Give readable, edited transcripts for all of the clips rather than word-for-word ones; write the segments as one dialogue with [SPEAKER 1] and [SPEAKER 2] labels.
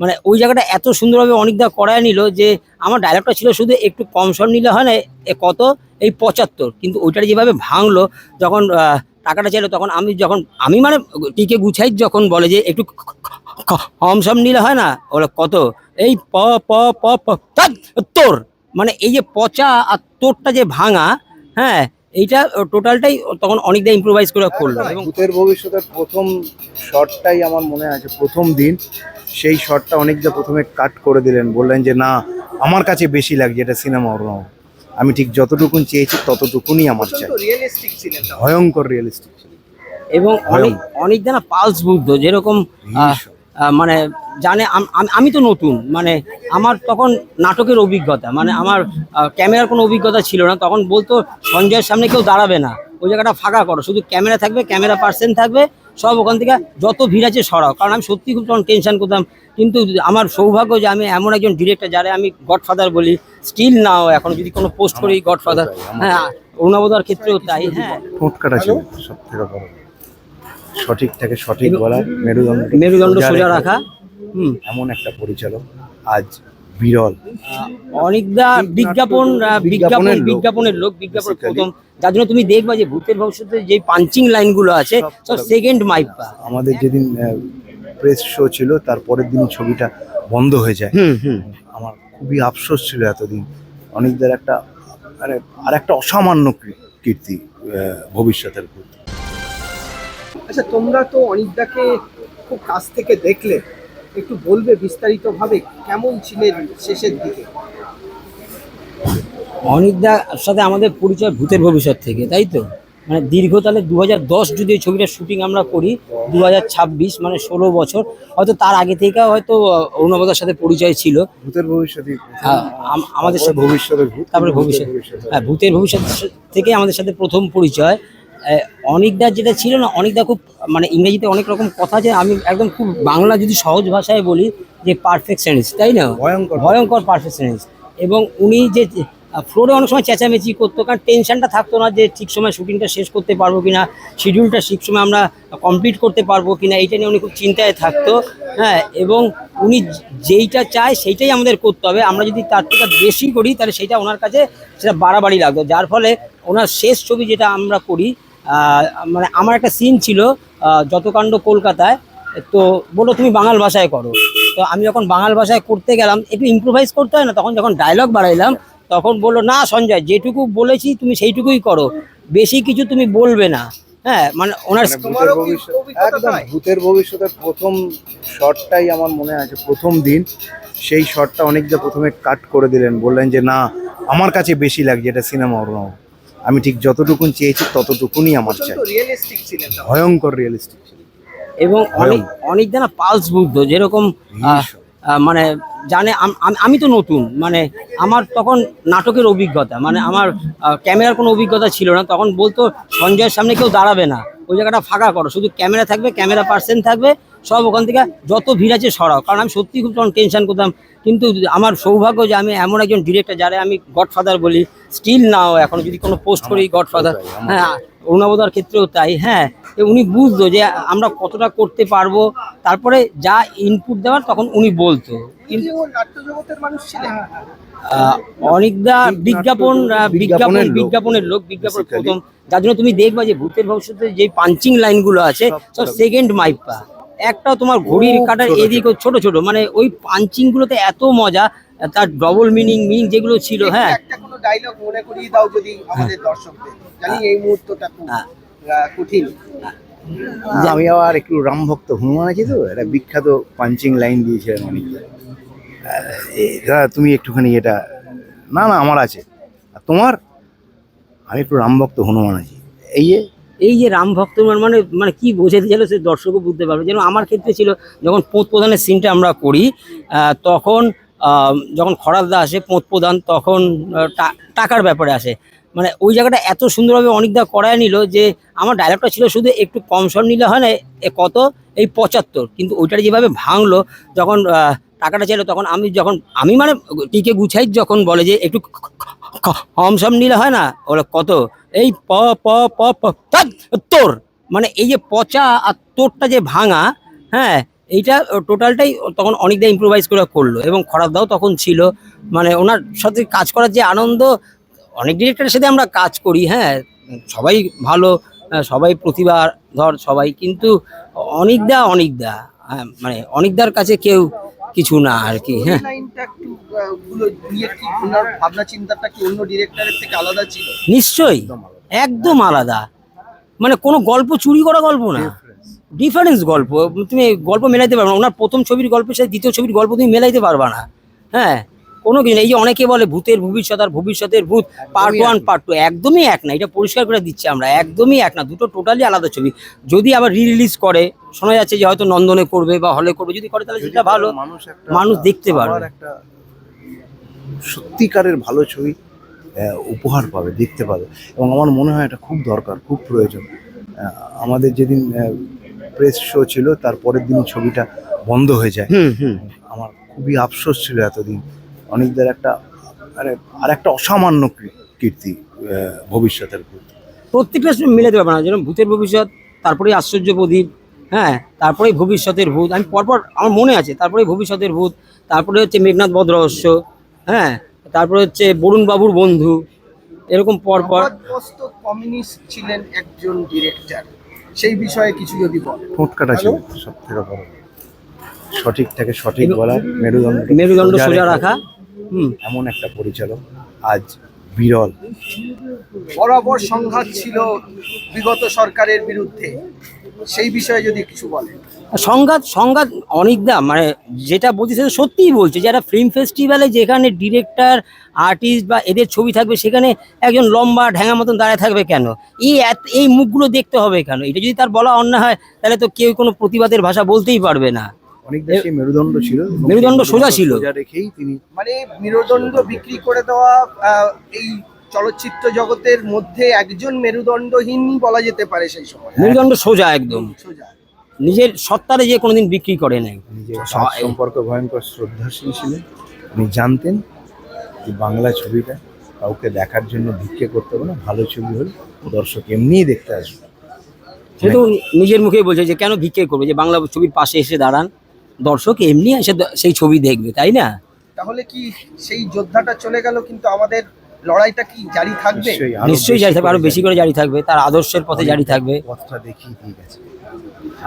[SPEAKER 1] মানে ওই জায়গাটা এত সুন্দরভাবে অনেকদা করায় নিল যে আমার ডায়লগটা ছিল শুধু একটু কম শট নিলে হয় না, কত এই 75, কিন্তু ওইটার যেভাবে ভাঙলো যখন টাকাটা চাইলো, তখন আমি মানে টিকে গুছাই যখন বলে যে একটু কম সম নিলে হয় না, ওরা কত এই প প প প ধ্যাৎ, তোর মানে এই যে পচা আর তোরটা যে ভাঙা, হ্যাঁ, এইটা টোটালটাই তখন অনেকটা ইম্প্রোভাইজ করে করলো। এবং
[SPEAKER 2] ভূতের ভবিষ্যতের প্রথম শটটাই আমার মনে আছে, প্রথম দিন সেই শটটা অনেকটা প্রথমে কাট করে দিলেন, বললেন যে না আমার কাছে বেশি লাগছে, এটা সিনেমা ওর নয়, আমি ঠিক যতটুকুন চেয়েছি ততটুকুনি আমার চাই।
[SPEAKER 3] রিয়েলিস্টিক ছিলেন
[SPEAKER 2] ভয়ঙ্কর রিয়েলিস্টিক ছিল
[SPEAKER 1] এবং অনেক জানা পালস বুদ্ধ যেরকম মানে জানে আমি তো নতুন, মানে আমার তখন নাটকের অভিজ্ঞতা, মানে আমার ক্যামেরার কোনো অভিজ্ঞতা ছিল না। তখন বলতো সঞ্জয়ের সামনে কেউ দাঁড়াবে না, ওই জায়গাটা ফাঁকা করো, শুধু ক্যামেরা থাকবে, ক্যামেরা পার্সন থাকবে, সব ওখান থেকে যত ভিড় আছে সরাও। কারণ আমি সত্যি খুব তখন টেনশন করতাম, কিন্তু আমার সৌভাগ্য যে আমি এমন একজন ডিরেক্টর যারা আমি গডফাদার বলি, স্টিল নাও এখন যদি কোনো পোস্ট করি গডফাদার, হ্যাঁ, অরুণাবদার ক্ষেত্রেও তাই। হ্যাঁ,
[SPEAKER 2] ঠোঁট কাটা ছিল সব থেকে বড়, সঠিক থেকে সঠিক বলা,
[SPEAKER 1] মেরুদণ্ড সোজা রাখা।
[SPEAKER 2] এমন একটা পরিচালক আজ বিরল।
[SPEAKER 1] অনেকদা বিজ্ঞাপনের লোক, বিজ্ঞাপন প্রথম, যার জন্য তুমি দেখবা যে ভূতের ভবিষ্যতে যে পাঞ্চিং লাইনগুলো আছে সব সেকেন্ড মাইপা।
[SPEAKER 2] আমাদের যেদিন প্রেস শো ছিল তার পরের দিন ছবিটা বন্ধ হয়ে যায়, আমার খুবই আফসোস ছিল এতদিন। অনেকদের একটা মানে আর একটা অসামান্য কীর্তি ভবিষ্যতের প্রতি।
[SPEAKER 3] আচ্ছা, তোমরা তো অনিকদাকে খুব কাছ থেকে দেখলে, একটু বলবে বিস্তারিতভাবে কেমন ছিলেন শেষের দিকে?
[SPEAKER 1] অনিকদার সাথে আমাদের পরিচয় ভূতের ভবিষ্যৎ থেকে, তাই তো? মানে দীর্ঘ তাহলে 2010 যদি এই ছবিটার শুটিং আমরা করি, 2026 মানে 16 বছর, হয়তো তার আগে থেকে হয়তো অরুণাবদার সাথে পরিচয় ছিল।
[SPEAKER 2] ভূতের ভবিষ্যৎ
[SPEAKER 1] আমাদের সাথে
[SPEAKER 2] ভবিষ্যতের ভূত,
[SPEAKER 1] তারপরে ভবিষ্যৎ, হ্যাঁ, ভূতের ভবিষ্যৎ থেকে আমাদের সাথে প্রথম পরিচয়। অনিকদার যেটা ছিল না, অনিকদা খুব মানে ইংরেজিতে অনেক রকম কথা আছে, আমি একদম খুব বাংলা যদি সহজ ভাষায় বলি যে পারফেকশনিস্ট, তাই না? ভয়ঙ্কর পারফেকশনিস্ট। এবং উনি যে ফ্লোরে অনেক সময় চেঁচামেচি করতো, কারণ টেনশনটা থাকতো না যে ঠিক সময় শুটিংটা শেষ করতে পারবো কিনা, শিডিউলটা ঠিক সময় আমরা কমপ্লিট করতে পারবো কিনা, এইটা নিয়ে উনি খুব চিন্তায় থাকতো। হ্যাঁ, এবং উনি যেইটা চায় সেইটাই আমাদের করতে হবে, আমরা যদি তার থেকে বেশি করি তাহলে সেইটা ওনার কাছে সেটা বাড়াবাড়ি লাগতো। যার ফলে ওনার শেষ ছবি যেটা আমরা করি, মানে আমার একটা সিন ছিল যতকাণ্ড কলকাতায়, তো বললো তুমি বাঙাল ভাষায় করো। তো আমি যখন বাঙাল ভাষায় করতে গেলাম, একটু ইম্প্রোভাইজ করতে হয় না, তখন যখন ডায়লগ বাড়াইলাম তখন বললো না সঞ্জয়, যেটুকু বলেছি তুমি সেইটুকুই করো, বেশি কিছু তুমি বলবে না। হ্যাঁ, মানে ওনার
[SPEAKER 2] একদম ভূতের ভবিষ্যতের প্রথম শটটাই আমার মনে আছে, প্রথম দিন সেই শটটা অনেকটা প্রথমে কাট করে দিলেন, বললেন যে না আমার কাছে বেশি লাগছে, এটা সিনেমা ওর নয়, আমি ঠিক যতটুকুন চেয়েছি ততটুকুনি আমার চাই।
[SPEAKER 3] রিয়েলিস্টিক ছিলেন,
[SPEAKER 2] ভয়ঙ্কর রিয়েলিস্টিক ছিল।
[SPEAKER 1] এবং অনেক জানা পালস বুদ্ধ যেরকম মানে জানে আমি তো নতুন, মানে আমার তখন নাটকের অভিজ্ঞতা, মানে আমার ক্যামেরার কোনো অভিজ্ঞতা ছিল না। তখন বলতো সঞ্জয়ের সামনে কেউ দাঁড়াবে না, ওই জায়গাটা ফাঁকা করো, শুধু ক্যামেরা থাকবে, ক্যামেরা পার্সন থাকবে, সব ওখান থেকে যত ভিড় আছে সরাও। কারণ আমি সত্যি খুব তখন টেনশন করতাম, কিন্তু আমার সৌভাগ্য যে আমি এমন একজন ডিরেক্টর যারা আমি গডফাদার বলি, স্টিল নাও এখন যদি কোনো পোস্ট করি গডফাদার, হ্যাঁ, অরুণাবদার ক্ষেত্রেও তাই। হ্যাঁ, উনি বুঝতো যে আমরা কতটা করতে পারবো, তারপরে যা ইনপুট দেওয়ার তখন উনি বলতো। কিন্তু অনেকদা বিজ্ঞাপনের লোক, বিজ্ঞাপন প্রথম, যার জন্য তুমি দেখবা যে ভূতের ভবিষ্যতে যে পাঞ্চিং লাইনগুলো আছে সব সেকেন্ড মাইপা, একটাও তোমার ঘড়ির কাটার এদিক ছোট ছোট, মানে ওই পাঞ্চিং গুলোতে এত মজা, তার ডবল মিনিং যেগুলো ছিল। হ্যাঁ,
[SPEAKER 3] একটা কোনো ডায়লগ মনে করিয়ে দাও যদি আমাদের দর্শকদের, জানি এই মুহূর্তটা খুব কঠিন।
[SPEAKER 2] আমি আবার একটু রামভক্ত হনুমান আছি, তো একটা বিখ্যাত পাঞ্চিং লাইন দিয়েছিলেন অনেক, তুমি একটুখানি এটা, না না আমার আছে, আর তোমার, আমি একটু রামভক্ত হনুমান আছি,
[SPEAKER 1] এই যে রাম ভক্ত মানে মানে কি বোঝাতে চাইলো সে দর্শকও বুঝতে পারবে। যেন আমার ক্ষেত্রে ছিল যখন পোঁত প্রধানের সিনটা আমরা করি, তখন যখন খরাদা আসে পোঁত প্রধান, তখন টাকার ব্যাপারে আসে, মানে ওই জায়গাটা এত সুন্দরভাবে অনেকদা করায় নিল যে আমার ডায়লগটা ছিল শুধু একটু কম শট নিলে হয় না, কত এই 75, কিন্তু ওইটার যেভাবে ভাঙলো যখন টাকাটা চাইলো, তখন আমি মানে টিকে গুছাই যখন বলে যে একটু কম সম নিলে হয় না, ওরা কত এই প প প প ধ্যাৎ, তোর মানে এই যে পচা আর তোরটা যে ভাঙা, হ্যাঁ, এইটা টোটালটাই তখন অনেকটা ইম্প্রোভাইজ করে করলো, এবং খরাদাও তখন ছিল। মানে ওনার সাথে কাজ করার যে আনন্দ, অনেক ডিরেক্টরের সাথে আমরা কাজ করি, হ্যাঁ সবাই ভালো, সবাই প্রতিভা ধর সবাই, কিন্তু অনেকদা হ্যাঁ, মানে অনেকদার কাছে কেউ কিছু না আর কি। হ্যাঁ,
[SPEAKER 3] লাইনটা একটু গুলো নিয়ে কি ওনার ভাবনা চিন্তাটা কি অন্য ডিরেক্টরের থেকে আলাদা ছিল?
[SPEAKER 1] নিশ্চয়ই, একদম আলাদা। মানে কোনো গল্প চুরি করা গল্প না, ডিফারেন্স গল্প। তুমি গল্প মেলাইতে পারবে না, ওনার প্রথম ছবির গল্পের সাথে দ্বিতীয় ছবির গল্প তুমি মেলাইতে পারবে না। হ্যাঁ, কোনো কিছু নেই। এই যে অনেকে বলে ভূতের ভবিষ্যৎ আর ভবিষ্যতের ভূত পার্ট 1 পার্ট 2, একদমই এক না। এটা পরিষ্কার করে দিচ্ছি আমরা, একদমই এক না, দুটো টোটালি আলাদা ছবি। যদি আবার রিলিজ করে, শোনা যাচ্ছে যে হয়তো নন্দনে করবে বা হলে করবে, যদি করে তাহলে সেটা ভালো, মানুষ দেখতে পারবে।
[SPEAKER 2] একটা সত্যিকারের ভালো ছবি উপহার পাবে, দেখতে পাবে। এবং আমার মনে হয় এটা খুব দরকার, খুব প্রয়োজন। আমাদের যেদিন প্রেস শো ছিল, তার পরের দিন ছবিটা বন্ধ হয়ে যায়। আমার খুবই আফসোস ছিল এতদিন। অনেকদের একটা মানে আর একটা অসামান্য কীর্তি ভবিষ্যতের ভূত।
[SPEAKER 1] প্রত্যেকটা মিলাতে পারবে না, যেরকম ভূতের ভবিষ্যৎ, তারপরে আশ্চর্য প্রদীপ, হ্যাঁ তারপরে ভবিষ্যতের ভূত, আমি পরপর আমার মনে আছে, তারপরে ভবিষ্যতের ভূত, তারপরে হচ্ছে মেঘনাথ বধ রহস্য, হ্যাঁ তারপরে হচ্ছে বরুণ বাবুর বন্ধু, এরকম পরপর।
[SPEAKER 3] নবাব কমিউনিস্ট ছিলেন একজন ডিরেক্টর, সেই বিষয়ে কিছু যদি বলেন।
[SPEAKER 2] ঠোঁট কাটা ছিল সব থেকে বড়, সঠিক থেকে সঠিক বলা,
[SPEAKER 1] মেরুদণ্ড সোজা রাখা।
[SPEAKER 2] এমন একটা পরিচালক আজ বিরল।
[SPEAKER 3] বরাবর সংঘাত ছিল বিগত সরকারের বিরুদ্ধে, সেই বিষয়ে যদি কিছু বলেন।
[SPEAKER 1] সংঘাত অনেকদা, মানে যেটা বলছি সেটা সত্যিই বলছে, যে একটা ফিল্ম ফেস্টিভ্যালে যেখানে ডিরেক্টর, আর্টিস্ট বা এদের ছবি থাকবে, সেখানে একজন লম্বা ঢ্যাঙা মতন দাঁড়ায় থাকবে কেন? এই মুখগুলো দেখতে হবে কেন? এটা যদি তার বলা অন্যায় হয়, তাহলে তো কেউ কোনো প্রতিবাদের ভাষা বলতেই পারবে না।
[SPEAKER 2] অনেক বেশি মেরুদণ্ড ছিল,
[SPEAKER 1] মেরুদণ্ড সোজা ছিল,
[SPEAKER 2] রেখেই তিনি
[SPEAKER 3] মানে মেরুদণ্ড বিক্রি করে দেওয়া। এই চলচ্চিত্র জগতের মধ্যে একজন মেরুদণ্ডহীনই বলা যেতে পারে সেই সময়।
[SPEAKER 1] মেরুদণ্ড সোজা, একদম
[SPEAKER 3] সোজা।
[SPEAKER 1] নিজের সত্তারে যে কোনোদিন বিক্রি করে নাই।
[SPEAKER 2] নিজের কাজ সম্পর্কে ভয়ঙ্কর শ্রদ্ধাশীল ছিলেন। উনি জানতেন যে বাংলা ছবিটা কাউকে দেখার জন্য ভিক্ষে করতে হবে না, ভালো ছবি হলে দর্শক এমনিই দেখতে আসবে।
[SPEAKER 1] সে তো নিজের মুখেই বলছে যে কেন ভিক্ষে করবে, যে বাংলা ছবির পাশে এসে দাঁড়ান, দর্শক এমনি এসে সেই ছবি দেখবে, তাই না?
[SPEAKER 3] তাহলে কি সেই যোদ্ধাটা চলে গেল, কিন্তু আমাদের লড়াইটা কি জারি থাকবে?
[SPEAKER 1] নিশ্চয়ই জারি থাকবে, আরো বেশি করে জারি থাকবে, তার আদর্শের পথে জারি থাকবে।
[SPEAKER 2] পথটা দেখি, ঠিক আছে,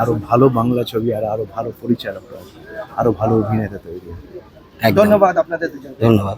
[SPEAKER 2] আরো ভালো বাংলা ছবি, আর আরো ভালো পরিচালক, আরো ভালো অভিনেতা তৈরি হবে।
[SPEAKER 3] ধন্যবাদ আপনাদের দুজন।
[SPEAKER 1] ধন্যবাদ।